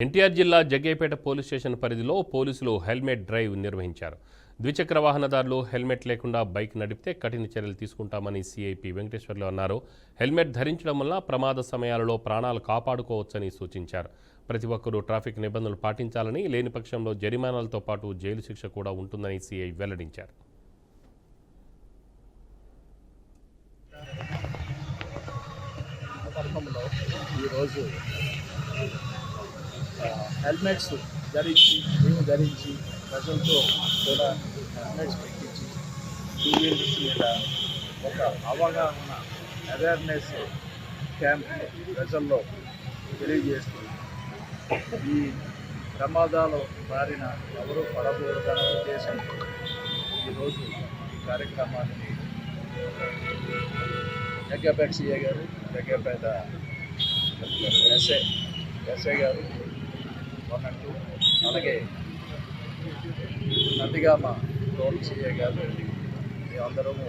ఎన్టీఆర్ జిల్లా Jaggayyapeta police station పరిధిలో పోలీసులు హెల్మెట్ డ్రైవ్ నిర్వహించారు. ద్విచక్ర వాహనదారులు హెల్మెట్ లేకుండా బైక్ నడిపితే కఠిన చర్యలు తీసుకుంటామని సిఐపి వెంకటేశ్వర్లు అన్నారు. హెల్మెట్ ధరించడం వల్ల ప్రమాద సమయాలలో ప్రాణాలు కాపాడుకోవచ్చని సూచించారు. ప్రతి ఒక్కరూ ట్రాఫిక్ నిబంధనలు పాటించాలని, లేని పక్షంలో జరిమానాలతో పాటు జైలు శిక్ష కూడా ఉంటుందని సిఐ వెల్లడించారు. హెల్మెట్స్ ధరించి ప్రజలతో కూడా హెల్మెట్స్ పెట్టించి టూ వీలర్స్ మీద ఒక అవగాహన అవేర్నెస్ క్యాంప్ ప్రజల్లో తెలియజేస్తూ ఈ ప్రమాదాలు బారిన ఎవరూ పడకూడదన్న ఉద్దేశంతో ఈరోజు ఈ కార్యక్రమాన్ని జగ్గయ్యపేట సిఐ గారు, జగ్గయ్యపేట ఎస్ఐ గారు అన్నట్టు, అలాగే నందిగామ టోల్ సిఐ గారు మేమందరము